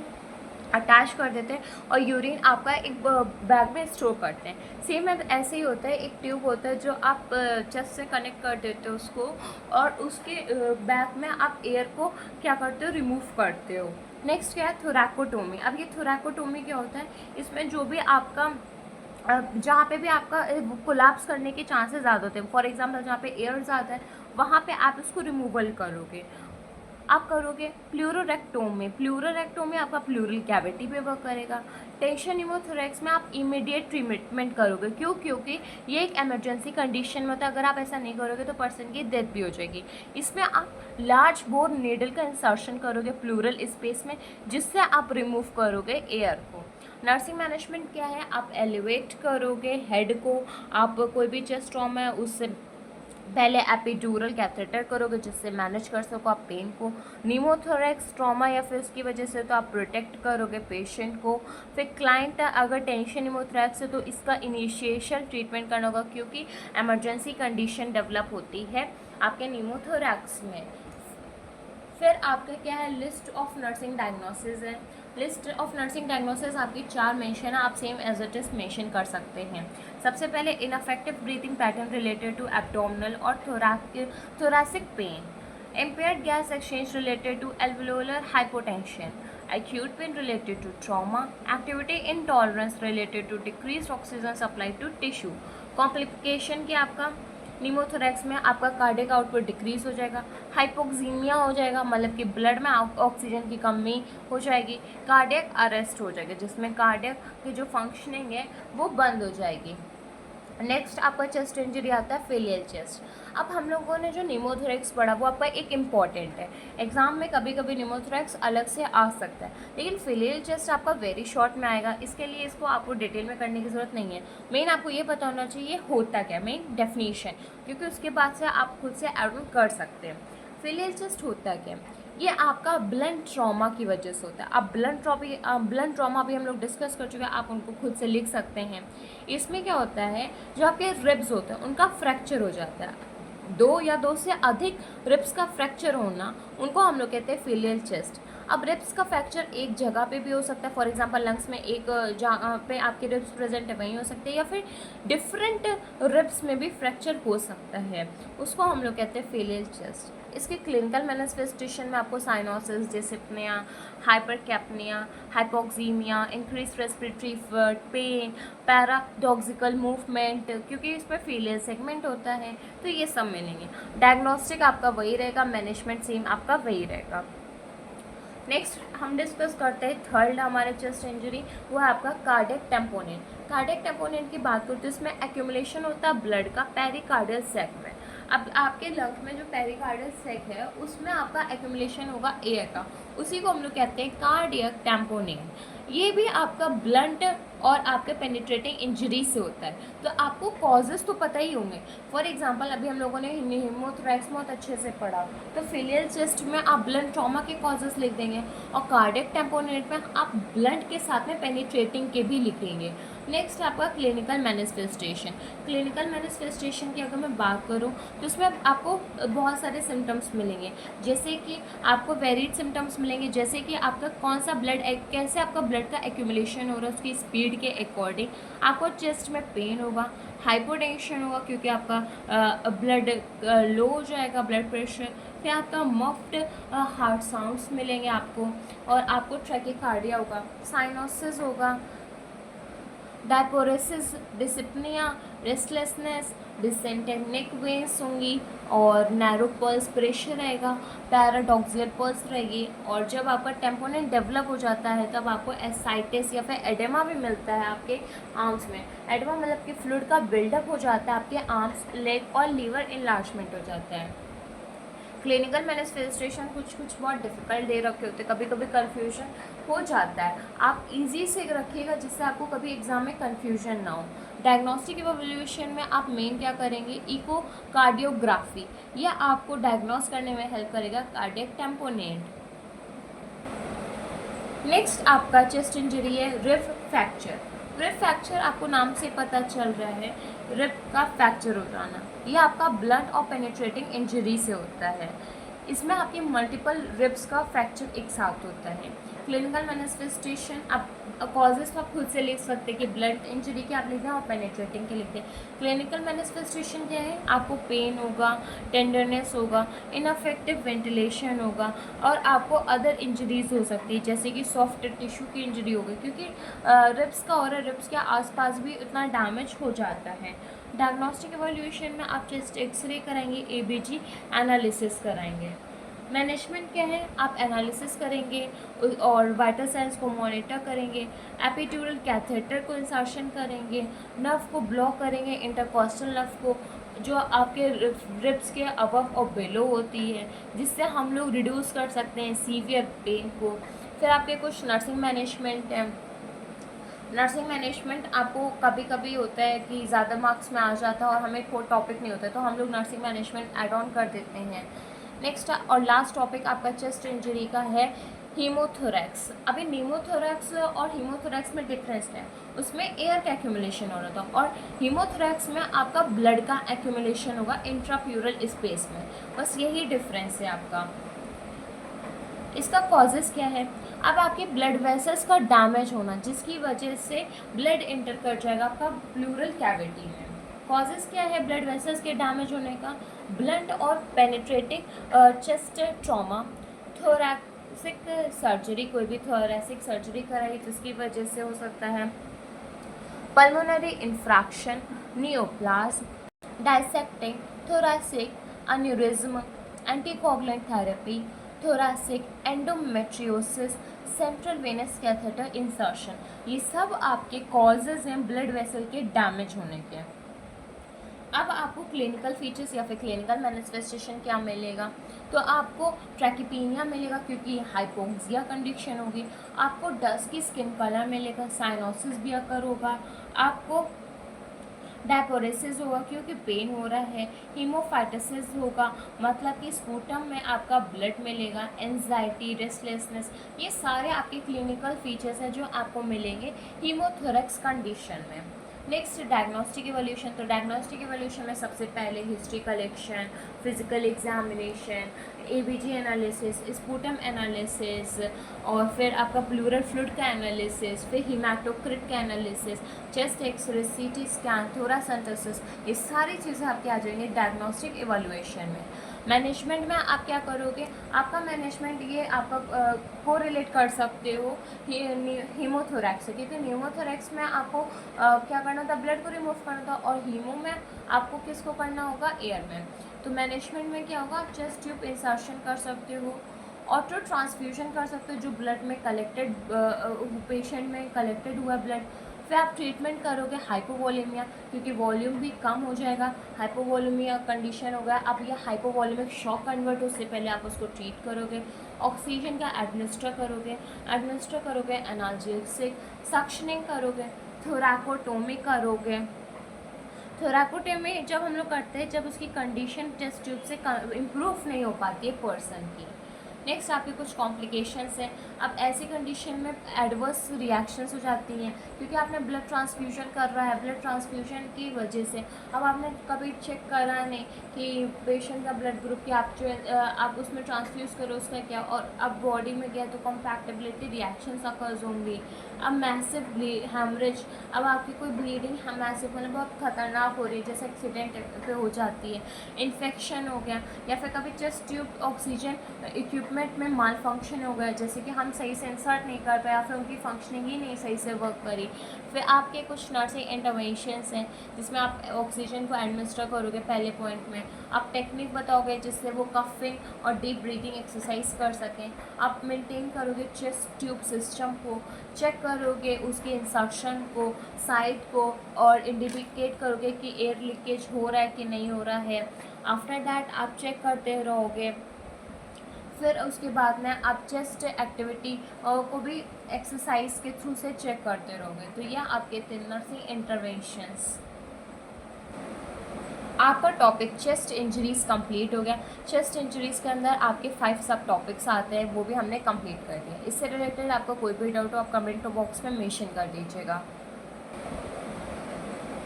अटैच कर देते हैं और यूरिन आपका एक बैग में स्टोर करते हैं। सेम ऐसे ही होता है, एक ट्यूब होता है जो आप चेस्ट से कनेक्ट कर देते हो उसको, और उसके बैग में आप एयर को क्या करते हो, रिमूव करते हो। नेक्स्ट क्या है, थोरैकोटोमी। अब ये थोरैकोटोमी क्या होता है, इसमें जो भी आपका जहाँ पे भी आपका कोलैप्स करने के चांसेस ज़्यादा होते हैं, फॉर एग्जांपल जहाँ पे एयर ज़्यादा है वहाँ पे आप इसको रिमूवल करोगे। आप करोगे प्लूरोरेक्टोमी। प्लूरोरेक्टोमी आपका प्लूरल कैविटी पे वर्क करेगा। टेंशन निमोथोरैक्स में आप इमीडिएट ट्रीटमेंट करोगे, क्यों, क्योंकि ये एक इमरजेंसी कंडीशन में होता है। अगर आप ऐसा नहीं करोगे तो पर्सन की डेथ भी हो जाएगी। इसमें आप लार्ज बोर नीडल का इंसर्शन करोगे प्लूरल स्पेस में, जिससे आप रिमूव करोगे एयर को। नर्सिंग मैनेजमेंट क्या है, आप एलिवेट करोगे हेड को। आप कोई भी चेस्ट ट्रॉमा है उससे पहले एपिड्यूरल कैथेटर करोगे, जिससे मैनेज कर सको आप पेन को। निमोथोरैक्स ट्रॉमा या फिर उसकी वजह से तो आप प्रोटेक्ट करोगे पेशेंट को। फिर क्लाइंट अगर टेंशन निमोथोरैक्स है तो इसका इनिशिएशन ट्रीटमेंट करना होगा, क्योंकि एमरजेंसी कंडीशन डेवलप होती है आपके निमोथोरैक्स में। फिर आपका क्या है, लिस्ट ऑफ नर्सिंग डायग्नोसिस है। लिस्ट ऑफ नर्सिंग डायग्नोसिस आपकी 4 मेंशन है, आप same as it is mention कर सकते हैं। सबसे पहले ineffective breathing pattern related to abdominal और thoracic pain, impaired gas exchange related to alveolar hypotension, acute pain related to trauma, activity intolerance related to decreased oxygen supply to tissue। Complication क्या आपका निमोथोरैक्स में, आपका कार्डियक आउटपुट डिक्रीज हो जाएगा, hypoxaemia हो जाएगा, मतलब कि ब्लड में ऑक्सीजन की कमी हो जाएगी, कार्डियक अरेस्ट हो जाएगा, जिसमें कार्डियक की जो फंक्शनिंग है वो बंद हो जाएगी। नेक्स्ट आपका चेस्ट इंजरी आता है फेलियल चेस्ट। अब हम लोगों ने जो निमोथोरैक्स पढ़ा वो आपका एक इम्पॉर्टेंट है, एग्जाम में कभी कभी निमोथोरैक्स अलग से आ सकता है, लेकिन फेलियल चेस्ट आपका वेरी शॉर्ट में आएगा। इसके लिए इसको आपको डिटेल में करने की ज़रूरत नहीं है। मेन आपको ये पता होना चाहिए होता क्या, मेन डेफिनेशन, क्योंकि उसके बाद से आप खुद से ऐड ऑन कर सकते हैं। फेलियल चेस्ट होता क्या, ये आपका ब्लंट ट्रॉमा की वजह से होता है। अब ब्लंट ट्रॉमा भी हम लोग डिस्कस कर चुके हैं, आप उनको खुद से लिख सकते हैं। इसमें क्या होता है, जो आपके रिब्स होते हैं उनका फ्रैक्चर हो जाता है। 2 या 2 से अधिक रिब्स का फ्रैक्चर होना, उनको हम लोग कहते हैं फेलियल चेस्ट। अब रिब्स का फ्रैक्चर एक जगह पे भी हो सकता है, फॉर एग्जांपल लंग्स में एक जहाँ पे आपके रिब्स प्रेजेंट है वहीं हो सकते हैं, या फिर डिफरेंट रिब्स में भी फ्रैक्चर हो सकता है, उसको हम लोग कहते हैं फेलियल चेस्ट। इसके क्लिनिकल मैनिफेस्टेशन में आपको cyanosis, dyspnoea, hypercapnia, hypoxaemia, increase respiratory pain, paradoxical movement, क्योंकि इसमें फेलियर सेगमेंट होता है, तो ये सब मिलेंगे। डायग्नोस्टिक आपका वही रहेगा, मैनेजमेंट सेम आपका वही रहेगा। नेक्स्ट हम डिस्कस करते हैं थर्ड हमारे चेस्ट इंजरी, वो है आपका कार्डियक टेम्पोनेंट। कार्डियक टेम्पोनेंट की बात करते हैं, इसमें एक्यूमुलेशन होता है ब्लड का पेरिकार्डियल सैक में। अब आपके लंग्स में जो पेरिकार्डियल सैक है उसमें आपका एक्यूमुलेशन होगा एयर का, उसी को हम लोग कहते हैं कार्डियक टेम्पोनेंट। ये भी आपका ब्लंट और आपके पेनिट्रेटिंग इंजरी से होता है, तो आपको कॉजेज़ तो पता ही होंगे। फॉर एग्जांपल अभी हम लोगों ने निमोथोरैक्स बहुत अच्छे से पढ़ा, तो फेलियल चेस्ट में आप ब्लंट ट्रॉमा के कॉजेज़ लिख देंगे, और कार्डियक टेम्पोनेंट में आप ब्लंट के साथ में पेनिट्रेटिंग के भी लिखेंगे। नेक्स्ट आपका क्लिनिकल मैनिफेस्टेशन। क्लिनिकल मैनिफेस्टेशन की अगर मैं बात करूँ तो उसमें आपको बहुत सारे सिम्टम्स मिलेंगे, जैसे कि आपको वेरिड सिम्टम्स मिलेंगे, जैसे कि आपका कौन सा ब्लड, कैसे आपका ब्लड का एक्यूमुलेशन हो रहा है उसकी स्पीड के अकॉर्डिंग। आपको चेस्ट में पेन होगा, हाइपोटेंशन होगा क्योंकि आपका ब्लड लो हो जाएगा, ब्लड प्रेशर। फिर आपका मफ्ड हार्ट साउंड्स मिलेंगे आपको, और आपको ट्रैकीकार्डिया होगा, साइनोसिस होगा, डायपोरेसिस, डिसिप्निया, रेस्टलेसनेस, डिसेंटेड नेक वेन्स होंगी, और नैरो पल्स प्रेशर रहेगा, पैराडॉक्सियल पल्स रहेगी। और जब आपका टेम्पोनेंट डेवलप हो जाता है तब आपको एसाइटिस या फिर एडेमा भी मिलता है आपके आर्म्स में। एडेमा मतलब कि फ्लूइड का बिल्डअप हो जाता है आपके आर्म्स, लेग और लीवर इनलार्जमेंट हो जाता है। क्लिनिकल मैनिफेस्टेशन कुछ बहुत डिफ़िकल्ट दे रखे होते हैं, कभी कभी कन्फ्यूजन हो जाता है। आप इजी से रखिएगा जिससे आपको कभी एग्जाम में कन्फ्यूजन ना हो। डायग्नोस्टिक इवैल्यूएशन में आप मेन क्या करेंगे, इको कार्डियोग्राफी, यह आपको डायग्नोस करने में हेल्प करेगा कार्डियक टेम्पोनेंट। नेक्स्ट आपका चेस्ट इंजरी है रिब फ्रैक्चर। रिब फ्रैक्चर आपको नाम से पता चल रहा है, रिब का फ्रैक्चर हो जाना, ये आपका ब्लंट और पेनिट्रेटिंग इंजरी से होता है। इसमें आपके मल्टीपल रिब्स का फ्रैक्चर एक साथ होता है। क्लिनिकल मैनिफेस्टेशन आप कॉजेज तो आप खुद से लिख सकते हैं कि ब्लंट इंजरी के आप लिखते हैं और पेनिट्रेटिंग के लिखते हैं। क्लिनिकल मैनिफेस्टेशन क्या है, आपको पेन होगा, टेंडरनेस होगा, इनअफेक्टिव वेंटिलेशन होगा, और आपको अदर इंजरीज हो सकती है जैसे कि सॉफ्ट टिश्यू की इंजरी होगी, क्योंकि रिब्स का और रिब्स के आसपास भी उतना डैमेज हो जाता है। डायग्नोस्टिक इवैल्यूएशन में आप चेस्ट एक्सरे कराएंगे, एबीजी एनालिसिस कराएंगे। मैनेजमेंट क्या है, आप एनालिसिस करेंगे और वाइटल साइंस को मॉनिटर करेंगे, एपिड्यूरल कैथेटर को इंसर्शन करेंगे, नर्व को ब्लॉक करेंगे, इंटरकॉस्टल नर्व को जो आपके रिब्स के अबव और बिलो होती है, जिससे हम लोग रिड्यूस कर सकते हैं सीवियर पेन को। फिर आपके कुछ नर्सिंग मैनेजमेंट है। नर्सिंग मैनेजमेंट आपको कभी कभी होता है कि ज़्यादा मार्क्स में आ जाता है और हमें कोई टॉपिक नहीं होता है, तो हम लोग नर्सिंग मैनेजमेंट ऐड ऑन कर देते हैं। नेक्स्ट और लास्ट टॉपिक आपका चेस्ट इंजरी का है हीमोथोरैक्स। अभी नीमोथोरैक्स और हीमोथोरैक्स में डिफरेंस है, उसमें एयर का एक्यूमुलेशन हो रहा था, और हीमोथोरैक्स में आपका ब्लड का एक्यूमुलेशन होगा इंट्राप्यूरल स्पेस में, बस यही डिफरेंस है आपका। इसका कॉजेज़ क्या है, अब आपके ब्लड वेसल्स का डैमेज होना जिसकी वजह से ब्लड इंटर कर जाएगा आपका प्लूरल कैविटी में। कॉजेज़ क्या है ब्लड वेसल्स के डैमेज होने का, ब्लंट और penetrating chest trauma, thoracic surgery, कोई भी थोरैसिक सर्जरी कराई जिसकी वजह से हो सकता है, pulmonary infarction, neoplasm, dissecting thoracic aneurysm, anticoagulant therapy, thoracic endometriosis, central venous catheter insertion, ये सब आपके कॉजेज़ हैं ब्लड वेसल के डैमेज होने के। अब आपको क्लिनिकल फीचर्स या फिर क्लिनिकल मैनिफेस्टेशन क्या मिलेगा, तो आपको ट्रैकिपीनिया मिलेगा क्योंकि हाइपोक्सिया कंडीशन होगी, आपको डस्ट की स्किन कलर मिलेगा, साइनोसिस भी अकर होगा, आपको डायपोरेसिस होगा क्योंकि पेन हो रहा है, हीमोफाइटिसिस होगा मतलब कि स्पूटम में आपका ब्लड मिलेगा, एंजाइटी, रेस्टलेसनेस, ये सारे आपके क्लिनिकल फीचर्स हैं जो आपको मिलेंगे हीमोथोरैक्स कंडीशन में। नेक्स्ट डायग्नोस्टिक इवैल्यूएशन, तो डायग्नोस्टिक इवैल्यूएशन में सबसे पहले history collection, physical examination, ABG analysis, sputum analysis, और फिर आपका प्लूरल फ्लूइड का एनालिसिस, फिर हीमाटोक्रिट का analysis, chest X-ray, CT scan, thoracentesis, ये सारी चीज़ें आपके आ जाएंगी डायग्नोस्टिक इवैल्यूएशन में। मैनेजमेंट में आप क्या करोगे, आपका मैनेजमेंट ये आपका को रिलेट कर सकते हो हीमोथोरैक्स से, क्योंकि नीमोथोरैक्स में आपको क्या करना था, ब्लड को रिमूव करना था, और हीमो में आपको किसको करना होगा, एयर में। तो मैनेजमेंट में क्या होगा, आप चेस्ट ट्यूब इंसर्शन कर सकते हो, ऑटो ट्रांसफ्यूजन कर सकते हो जो ब्लड में कलेक्टेड पेशेंट में कलेक्टेड हुआ ब्लड। फिर आप ट्रीटमेंट करोगे हाइपोवोलेमिया, क्योंकि वॉल्यूम भी कम हो जाएगा, हाइपोवोलेमिया कंडीशन होगा, आप ये हाइपोवोलेमिक शॉक कन्वर्ट उससे पहले आप उसको ट्रीट करोगे, ऑक्सीजन का एडमिनिस्टर करोगे, एनाल्जेसिक, सक्शनिंग करोगे, थोरैकोटोमी करोगे। थोरैकोटोमी जब हम लोग करते हैं जब उसकी कंडीशन टेस्ट ट्यूब से इम्प्रूव नहीं हो पाती है पर्सन की, नेक्स्ट आपके कुछ कॉम्प्लिकेशंस हैं। अब ऐसी कंडीशन में एडवर्स रिएक्शंस हो जाती हैं, क्योंकि आपने ब्लड ट्रांसफ्यूजन कर रहा है, ब्लड ट्रांसफ्यूजन की वजह से अब आपने कभी चेक करा नहीं कि पेशेंट का ब्लड ग्रुप क्या, आप जो आप उसमें ट्रांसफ्यूज़ करो उसका क्या, और अब बॉडी में गया तो कॉम्पैक्टेबिलिटी रिएक्शंस अकर्स होंगी। अब मैसिव हेमरेज, अब आपकी कोई ब्लीडिंग मैसिव मतलब बहुत खतरनाक हो रही है, जैसे एक्सीडेंट पे हो जाती है, इन्फेक्शन हो गया, या फिर कभी चेस्ट ट्यूब ऑक्सीजन इक्विपमेंट में माल फंक्शन हो गया, जैसे कि हम सही से इंसर्ट नहीं कर पाए या फिर उनकी फंक्शनिंग ही नहीं सही से वर्क करी। फिर आपके कुछ नर्सिंग इंटरवेंशंस हैं जिसमें आप ऑक्सीजन को एडमिनिस्टर करोगे पहले पॉइंट में, आप टेक्निक बताओगे जिससे वो कफिंग और डीप ब्रीथिंग एक्सरसाइज कर सकें, आप मेंटेन करोगे चेस्ट ट्यूब सिस्टम को, चेक करोगे उसके इंसर्शन को, साइड को, और इंडिकेट करोगे कि एयर लीकेज हो रहा है कि नहीं हो रहा है। आफ्टर दैट आप चेक करते रहोगे। फिर उसके बाद में आप चेस्ट एक्टिविटी को भी एक्सरसाइज के थ्रू से चेक करते रहोगे। तो यह आपके 3 नर्सिंग इंटरवेंशंस। आपका टॉपिक चेस्ट इंजरीज़ कंप्लीट हो गया। चेस्ट इंजरीज़ के अंदर आपके 5 सब टॉपिक्स आते हैं, वो भी हमने कंप्लीट कर दिए। इससे रिलेटेड आपका कोई भी डाउट हो आप कमेंट बॉक्स में मेंशन कर दीजिएगा।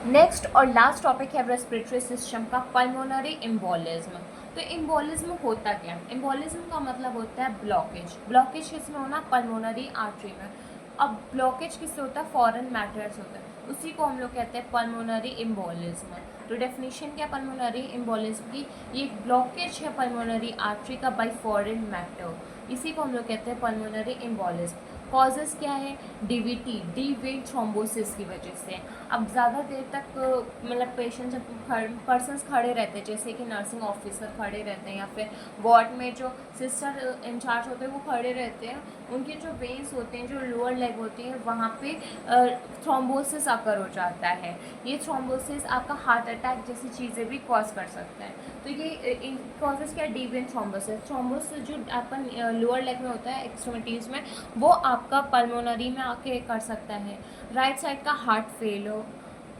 नेक्स्ट और लास्ट टॉपिक है रेस्पिरेटरी सिस्टम का, पल्मोनरी एम्बोलिज्म। तो एम्बोलिज्म होता क्या है? एम्बोलिज्म का मतलब होता है ब्लॉकेज। ब्लॉकेज किस में होना? पल्मोनरी आर्टरी में। अब ब्लॉकेज किससे होता है? फॉरेन मैटर्स होता है, उसी को हम लोग कहते हैं पल्मोनरी एम्बोलिज्म। तो डेफिनेशन क्या पल्मोनरी एम्बोलिज्म की? ये एक ब्लॉकेज है पल्मोनरी आर्टरी का बाय फॉरेन मैटर, इसी को हम लोग कहते हैं पल्मोनरी एम्बोलिज्म। कॉजेज़ क्या है? डीवीटी, डीप वेन थ्रोम्बोसिस की वजह से। अब ज़्यादा देर तक मतलब पेशेंट जब पर्सनस खड़े रहते हैं, जैसे कि नर्सिंग ऑफिसर खड़े रहते हैं या फिर वार्ड में जो सिस्टर इंचार्ज होते हैं वो खड़े रहते हैं, उनके जो वेन्स होते हैं, जो लोअर लेग होती है, वहाँ पे थ्रोम्बोसिस आकर हो जाता है। ये थ्रोम्बोसिस आपका हार्ट अटैक जैसी चीज़ें भी कॉज कर सकता है। तो ये कॉजेज़ क्या? Deep vein thrombosis. थ्रोम्बोसिस जो आपका लोअर लेग में होता है, एक्सट्रीमिटीज़ में, वो आपका पल्मोनरी में आके कर सकता है। राइट साइड का हार्ट फेल हो,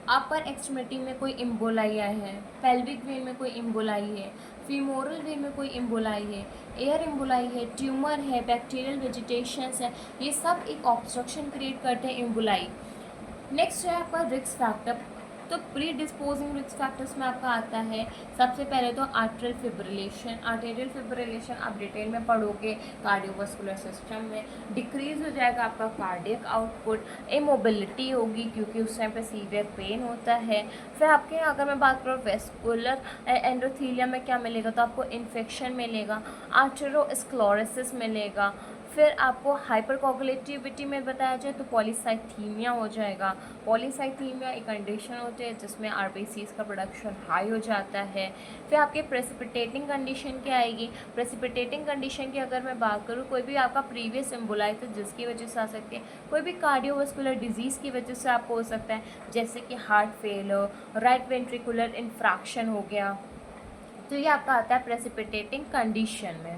अपर एक्सट्रीमिटी में कोई इम्बोलाई है, पेल्विक वेन में कोई इम्बोलाई है, फीमोरल वेन में कोई इम्बोलाई है, एयर इम्बोलाई है, ट्यूमर है, बैक्टीरियल वेजिटेशंस है, ये सब एक ऑब्स्ट्रक्शन क्रिएट करते हैं इम्बोलाई। नेक्स्ट है आपका रिस्क फैक्टर। तो प्री डिस्पोजिंग रिस्क फैक्टर्स में आपका आता है सबसे पहले तो आर्टेरियल फिब्रिलेशन। आर्टेरियल फिब्रिलेशन आप डिटेल में पढ़ोगे कार्डियोवास्कुलर सिस्टम में। डिक्रीज हो जाएगा आपका कार्डियक आउटपुट, इमोबिलिटी होगी क्योंकि उस टाइम पे सीवियर पेन होता है। फिर आपके अगर मैं बात करूँ वेस्कुलर एंडोथीलियम में क्या मिलेगा, तो आपको इन्फेक्शन मिलेगा, आर्टेरोस्क्लेरोसिस मिलेगा। फिर आपको हाइपरकोगुलेटिविटी में बताया जाए तो पॉलीसाइथीमिया हो जाएगा। पॉलीसाइथीमिया एक कंडीशन होती है जिसमें आरबीसीज का प्रोडक्शन हाई हो जाता है। फिर आपके प्रेसिपिटेटिंग कंडीशन क्या आएगी? प्रेसिपिटेटिंग कंडीशन की अगर मैं बात करूँ, कोई भी आपका प्रीवियस एम्बोलाई तो जिसकी वजह से आ सकती है, कोई भी कार्डियोवास्कुलर डिजीज़ की वजह से आपको हो सकता है, जैसे कि heart fail, right ventricular infarction हो गया। तो ये आपका आता है प्रेसिपिटेटिंग कंडीशन में।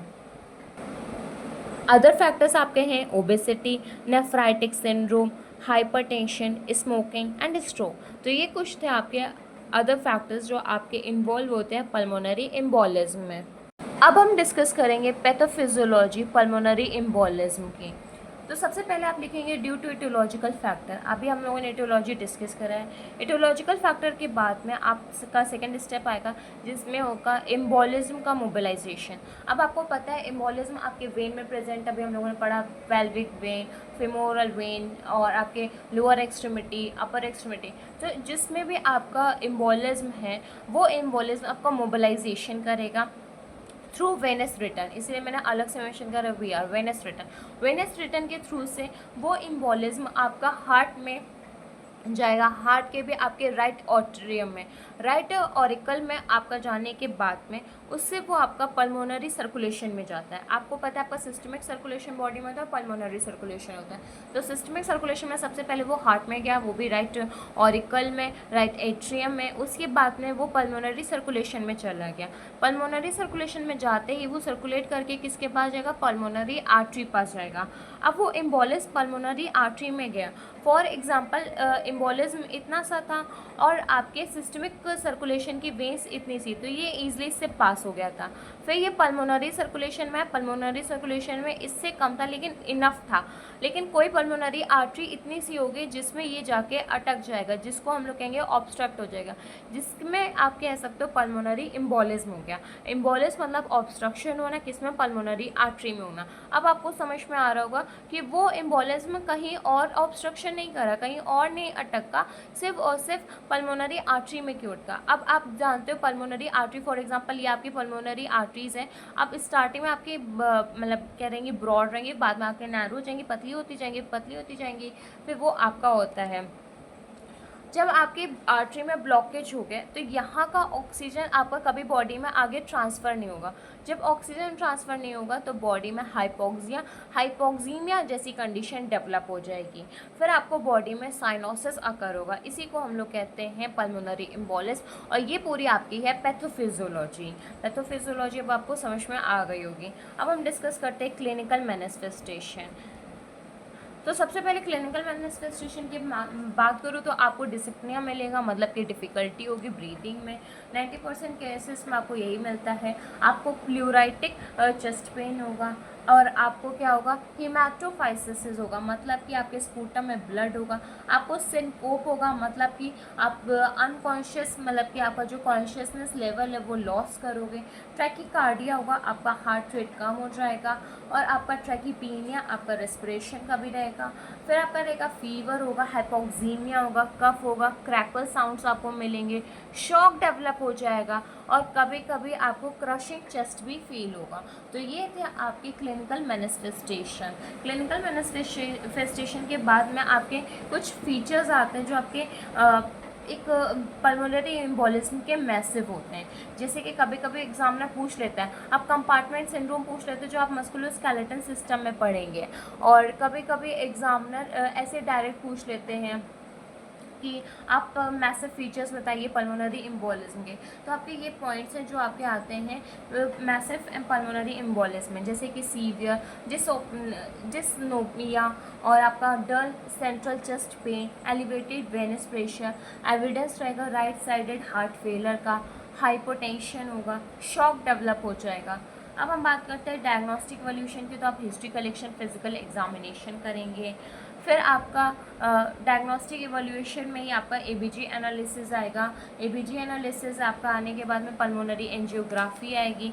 अदर फैक्टर्स आपके हैं obesity, nephritic syndrome, hypertension, smoking and stroke. तो ये कुछ थे आपके अदर फैक्टर्स जो आपके इन्वॉल्व होते हैं पल्मोनरी एम्बोलिज्म में। अब हम डिस्कस करेंगे पैथोफिजियोलॉजी पल्मोनरी एम्बोलिज्म की। तो सबसे पहले आप लिखेंगे ड्यू टू इटियोलॉजिकल फैक्टर। अभी हम लोगों ने इटियोलॉजी डिस्कस करा है। इटियोलॉजिकल फैक्टर के बाद में आपका सेकंड स्टेप आएगा जिसमें होगा एम्बोलिज्म का मोबिलाइजेशन। अब आपको पता है एम्बोलिज्म आपके वेन में प्रेजेंट, अभी हम लोगों ने पढ़ा पेल्विक वेन, फेमोरल वेन और आपके लोअर एक्सट्रीमिटी, अपर एक्सट्रीमिटी। तो जिसमें भी आपका एम्बोलिज्म है वो एम्बोलिज्म आपका मोबिलाइजेशन करेगा थ्रू वेनस रिटर्न। इसलिए मैंने अलग से मेंशन करा we are venous return. Venous return के थ्रू से वो इम्बोलिज्म आपका हार्ट में जाएगा, हार्ट के भी आपके राइट ऑट्रियम में, राइट ऑरिकल में आपका जाने के बाद में उससे वो आपका पल्मोनरी सर्कुलेशन में जाता है। आपको पता है आपका सिस्टमिक सर्कुलेशन बॉडी में होता है, पल्मोनरी सर्कुलेशन होता है। तो सिस्टमिक सर्कुलेशन में सबसे पहले वो हार्ट में गया, वो भी राइट ऑरिकल में, राइट एट्रियम में, उसके बाद में वो पल्मोनरी सर्कुलेशन में चला गया। पल्मोनरी सर्कुलेशन में जाते ही वो सर्कुलेट करके किसके पास जाएगा? पल्मोनरी आर्टरी पास जाएगा। अब वो एम्बोलिस पल्मोनरी आर्टरी में गया। फॉर एग्जाम्पल एम्बोलिज्म इतना सा था और आपके सिस्टमिक सर्कुलेशन की वेन्स इतनी सी, तो ये ईजिली इससे पास हो गया था। फिर ये पल्मोनरी सर्कुलेशन में इससे कम था लेकिन इनफ था। लेकिन कोई पल्मोनरी आर्टरी इतनी सी होगी जिसमें ये जाके अटक जाएगा, जिसको हम लोग कहेंगे ऑब्स्ट्रक्ट हो जाएगा, जिसमें आप कह सकते हो पल्मोनरी एम्बोलिज्म हो गया। एम्बोलिज्म मतलब ऑब्स्ट्रक्शन होना, किसमें? पल्मोनरी आर्टरी में होना। अब आपको समझ में आ रहा होगा कि वो एम्बोलिज्म कहीं और ऑब्स्ट्रक्शन नहीं करा, कहीं और नहीं अटका, सिर्फ और सिर्फ पल्मोनरी आर्टरी में क्यों अटका। अब आप जानते हो पल्मोनरी आर्टरी, फॉर एग्जांपल ये आपकी पल्मोनरी आर्टरीज है। अब स्टार्टिंग में आपकी मतलब क्या रहेंगी, ब्रॉड रहेंगी, बाद में आपके नैरो हो जाएंगी, पतली होती जाएंगी, फिर वो आपका होता है। जब आपकी आर्टरी में ब्लॉकेज हो गया तो यहाँ का ऑक्सीजन आपका कभी बॉडी में आगे ट्रांसफ़र नहीं होगा। जब ऑक्सीजन ट्रांसफ़र नहीं होगा तो बॉडी में हाइपोक्सीमिया जैसी कंडीशन डेवलप हो जाएगी। फिर आपको बॉडी में साइनोसिस अकर होगा। इसी को हम लोग कहते हैं पल्मोनरी एम्बोलिज्म। और ये पूरी आपकी है पैथोफिजियोलॉजी अब आपको समझ में आ गई होगी। अब हम डिस्कस करते हैं क्लिनिकल मैनिफेस्टेशन। तो सबसे पहले क्लिनिकल मैनिफेस्टेशन की बात करूँ तो आपको डिस्पनिया मिलेगा, मतलब कि डिफ़िकल्टी होगी ब्रीदिंग में। 90% केसेस में आपको यही मिलता है। आपको प्लूराइटिक चेस्ट पेन होगा और आपको क्या होगा, हीमाटोफाइसिस होगा, मतलब कि आपके स्पूटम में ब्लड होगा। आपको सिनकोप होगा, मतलब कि आप अनकॉन्शियस, मतलब कि आपका जो कॉन्शियसनेस लेवल है वो लॉस करोगे। ट्रैकीकार्डिया होगा, आपका हार्ट रेट कम हो जाएगा। और आपका ट्रैकीपीनिया, आपका रेस्पिरेशन का भी रहेगा। फिर आपका रहेगा फीवर होगा, हाइपोक्सीमिया होगा, कफ होगा, क्रैकल साउंड्स आपको मिलेंगे, शॉक डेवलप हो जाएगा और कभी कभी आपको क्रशिंग चेस्ट भी फील होगा। तो ये थे आपके क्लिनिकल मैनिफेस्टेशन। क्लिनिकल मैनिफेस्टेशन के बाद में आपके कुछ फीचर्स आते हैं जो आपके एक पल्मोनरी एम्बोलिज्म के मैसिव होते हैं। जैसे कि कभी कभी एग्जामिनर पूछ लेता है, आप कंपार्टमेंट सिंड्रोम पूछ लेते हैं जो आप मस्कुलोस्केलेटल सिस्टम में पढ़ेंगे। और कभी कभी एग्जामिनर ऐसे डायरेक्ट पूछ लेते हैं कि आप मैसिव फीचर्स बताइए पल्मोनरी एम्बोलिज्म के। तो आपके ये पॉइंट्स हैं जो आपके आते हैं मैसिव पल्मोनरी एम्बोलिज्म में, जैसे कि सीवियर डिस्नोपिया और आपका dull central chest pain, elevated venous pressure, evidence रहेगा राइट साइडेड हार्ट फेलर का, हाइपोटेंशन होगा, शॉक डेवलप हो जाएगा। अब हम बात करते हैं डायग्नोस्टिक इवोल्यूशन की। तो आप हिस्ट्री कलेक्शन, फिजिकल एग्जामिनेशन करेंगे। फिर आपका डायग्नोस्टिक इवोल्यूशन में ही आपका एबीजी एनालिसिस आएगा। एबीजी एनालिसिस आपका आने के बाद में पल्मोनरी एंजियोग्राफी आएगी।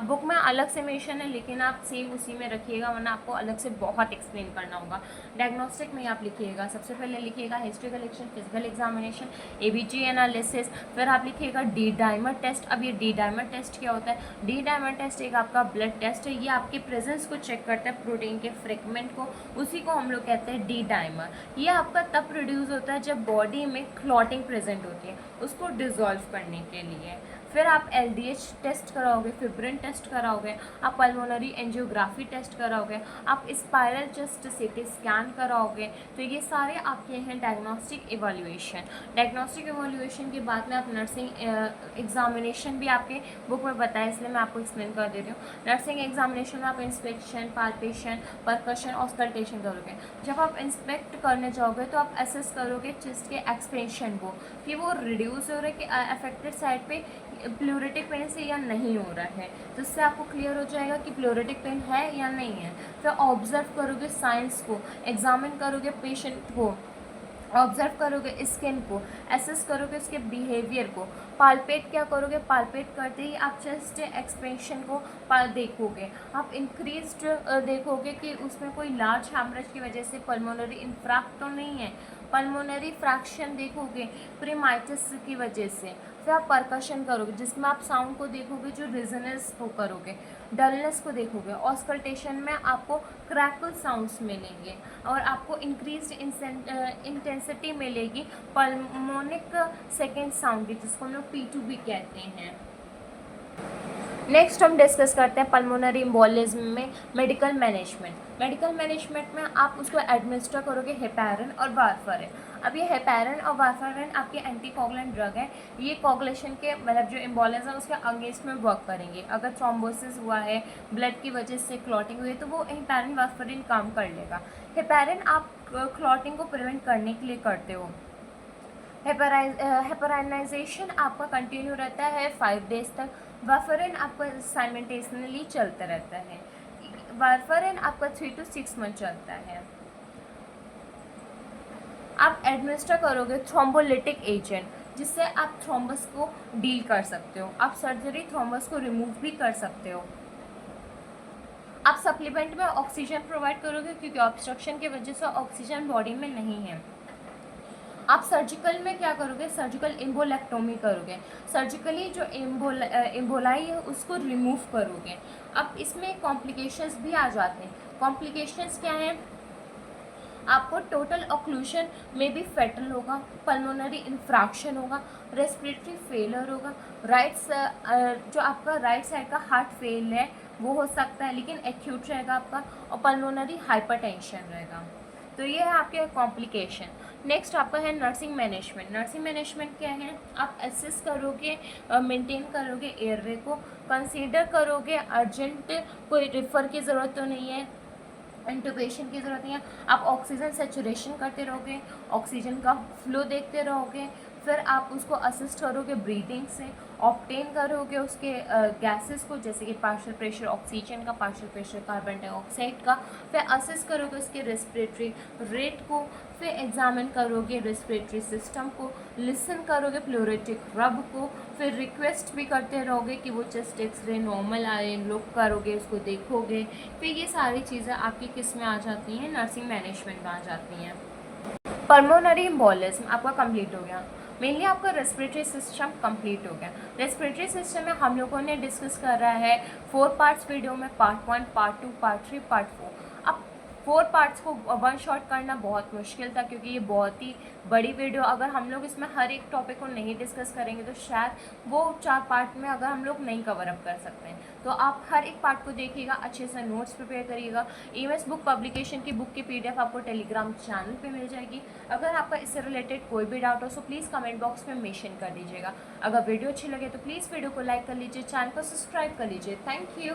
बुक में अलग से मेंशन है लेकिन आप सेम उसी में रखिएगा, वरना आपको अलग से बहुत एक्सप्लेन करना होगा। डायग्नोस्टिक में आप लिखिएगा, सबसे पहले लिखिएगा history collection, physical examination, ABG analysis. फिर आप लिखिएगा डी डाइमर टेस्ट। अब ये डी डाइमर टेस्ट क्या होता है? डी डाइमर टेस्ट एक आपका ब्लड टेस्ट है। ये आपके प्रेजेंस को चेक करता है, प्रोटीन के फ्रेगमेंट को, उसी को हम लोग कहते हैं डी डाइमर। ये आपका तब प्रोड्यूस होता है जब बॉडी में क्लॉटिंग प्रेजेंट होती है, उसको डिसॉल्व करने के लिए। फिर आप एलडीएच टेस्ट कराओगे, फिब्रिन टेस्ट कराओगे, आप पल्मोनरी एंजियोग्राफी टेस्ट कराओगे, आप स्पाइरल चेस्ट सीटी स्कैन कराओगे। तो ये सारे आपके हैं डायग्नोस्टिक इवैल्यूएशन। डायग्नोस्टिक इवैल्यूएशन के बाद में आप नर्सिंग एग्जामिनेशन भी आपके बुक में बताया, इसलिए मैं आपको एक्सप्लेन कर दे रही हूँ। नर्सिंग एग्जामिनेशन में आप इंस्पेक्शन, पाल्पेशन, परकशन, ऑस्कल्टेशन करोगे। जब आप इंस्पेक्ट करने जाओगे तो आप असेस करोगे चेस्ट के एक्सपेंशन को, कि वो रिड्यूस हो रहा है कि अफेक्टेड साइड पे प्लूरेटिक पेन से या नहीं हो रहा है। तो इससे आपको क्लियर हो जाएगा कि प्लूरेटिक पेन है या नहीं है। फिर ऑब्जर्व करोगे साइंस को, एग्जामिन करोगे पेशेंट को, ऑब्जर्व करोगे स्किन को, एसेस करोगे उसके बिहेवियर को। पाल्पेट क्या करोगे? पाल्पेट करते ही आप चेस्ट एक्सपेंशन को देखोगे। आप इंक्रीज्ड देखोगे कि उसमें कोई लार्ज हैमरेज की वजह से पल्मोनरी इन्फ्राक्ट तो नहीं है। पल्मोनरी फ्रैक्शन देखोगे प्रीमाइटिस की वजह से। फिर आप परकशन करोगे जिसमें आप साउंड को देखोगे, जो रिजोनेंस को करोगे, डलनेस को देखोगे। ऑस्कल्टेशन में आपको क्रैकल साउंड्स मिलेंगे और आपको इंक्रीज्ड इंटेंसिटी मिलेगी पल्मोनिक सेकेंड साउंड की, जिसको हम लोग P2B कहते हैं। नेक्स्ट हम डिस्कस करते हैं पल्मोनरी एम्बोलिज्म में मेडिकल मैनेजमेंट। मेडिकल मैनेजमेंट में आप उसको एडमिनिस्टर करोगे हेपैरिन और वारफरिन। अब ये हेपैरिन और वारफरिन आपके एंटीकोगुलेंट ड्रग है। ये कोगुलेशन के मतलब जो एम्बोलिज्म है उसके अगेंस्ट में वर्क करेंगे। अगर थ्रोम्बोसिस हुआ है, ब्लड की वजह से क्लॉटिंग हुई है, तो वो हेपैरिन वारफरिन काम कर लेगा। हेपैरिन आप क्लॉटिंग को प्रिवेंट करने के लिए करते हो। हेपराइनाइजेशन आपका कंटिन्यू रहता है 5 डेज तक। वार्फरिन आपका साइमल्टेनियसली चलता रहता है। वार्फरिन आपका 3 to 6 मंथ चलता है। आप एडमिनिस्टर करोगे थ्रोम्बोलिटिक एजेंट, जिससे आप थ्रोम्बस को डील कर सकते हो। आप सर्जरी थ्रोम्बस को रिमूव भी कर सकते हो। आप सप्लीमेंट में ऑक्सीजन प्रोवाइड करोगे, क्योंकि ऑब्स्ट्रक्शन की वजह से ऑक्सीजन बॉडी में नहीं है। आप सर्जिकल में क्या करोगे, सर्जिकल एम्बोलेक्टोमी करोगे। सर्जिकली जो एम्बोलाई है उसको रिमूव करोगे। अब इसमें कॉम्प्लिकेशंस भी आ जाते हैं। कॉम्प्लिकेशंस क्या हैं, आपको टोटल ऑक्लूशन में भी फेटल होगा, पल्मोनरी इन्फ्रैक्शन होगा, रेस्पिरेटरी फेलियर होगा, जो आपका राइट साइड का हार्ट फेल है वो हो सकता है, लेकिन एक्यूट रहेगा आपका, और पल्मोनरी हाइपरटेंशन रहेगा। तो ये है आपके कॉम्प्लिकेशन। नेक्स्ट आपका है नर्सिंग मैनेजमेंट। नर्सिंग मैनेजमेंट क्या है, आप असिस्ट करोगे, मेंटेन करोगे एयरवे को, कंसीडर करोगे अर्जेंट, कोई रिफ़र की ज़रूरत तो नहीं है, इंटुबेशन की ज़रूरत नहीं है। आप ऑक्सीजन सेचुरेशन करते रहोगे, ऑक्सीजन का फ्लो देखते रहोगे, फिर आप उसको असिस्ट करोगे ब्रीदिंग से, ऑब्टेन करोगे उसके गैसेस को, जैसे कि पार्शियल प्रेशर ऑक्सीजन का, पार्शियल प्रेशर कार्बन डाइऑक्साइड का, फिर असिस्ट करोगे उसके रेस्पिरेटरी रेट को, फिर एग्जामिन करोगे रेस्पिरेटरी सिस्टम को, लिसन करोगे प्लूरेटिक रब को, फिर रिक्वेस्ट भी करते रहोगे कि वो चेस्ट एक्सरे नॉर्मल आए, लुक करोगे, उसको देखोगे। फिर ये सारी चीज़ें आपकी किस में आ जाती हैं, नर्सिंग मैनेजमेंट में आ जाती हैं। पल्मोनरी एम्बोलिज्म आपका कंप्लीट हो गया। मेनली आपका रेस्पिरेटरी सिस्टम कंप्लीट हो गया। रेस्पिरेटरी सिस्टम में हम लोगों ने डिस्कस कर रहा है 4 पार्ट्स वीडियो में, पार्ट 1, पार्ट 2, पार्ट 3, पार्ट 4। अब 4 पार्ट्स को वन शॉट करना बहुत मुश्किल था, क्योंकि ये बहुत ही बड़ी वीडियो, अगर हम लोग इसमें हर एक टॉपिक को नहीं डिस्कस करेंगे तो शायद वो 4 पार्ट में अगर हम लोग नहीं कवर अप कर सकते हैं। तो आप हर एक पार्ट को देखिएगा, अच्छे से नोट्स प्रिपेयर करिएगा। ईएमएस बुक पब्लिकेशन की बुक की पीडीएफ आपको टेलीग्राम चैनल पे मिल जाएगी। अगर आपका इससे रिलेटेड कोई भी डाउट हो तो प्लीज़ कमेंट बॉक्स में मेंशन कर दीजिएगा। अगर वीडियो अच्छी लगे तो प्लीज़ वीडियो को लाइक कर लीजिए, चैनल को सब्सक्राइब कर लीजिए। Thank you.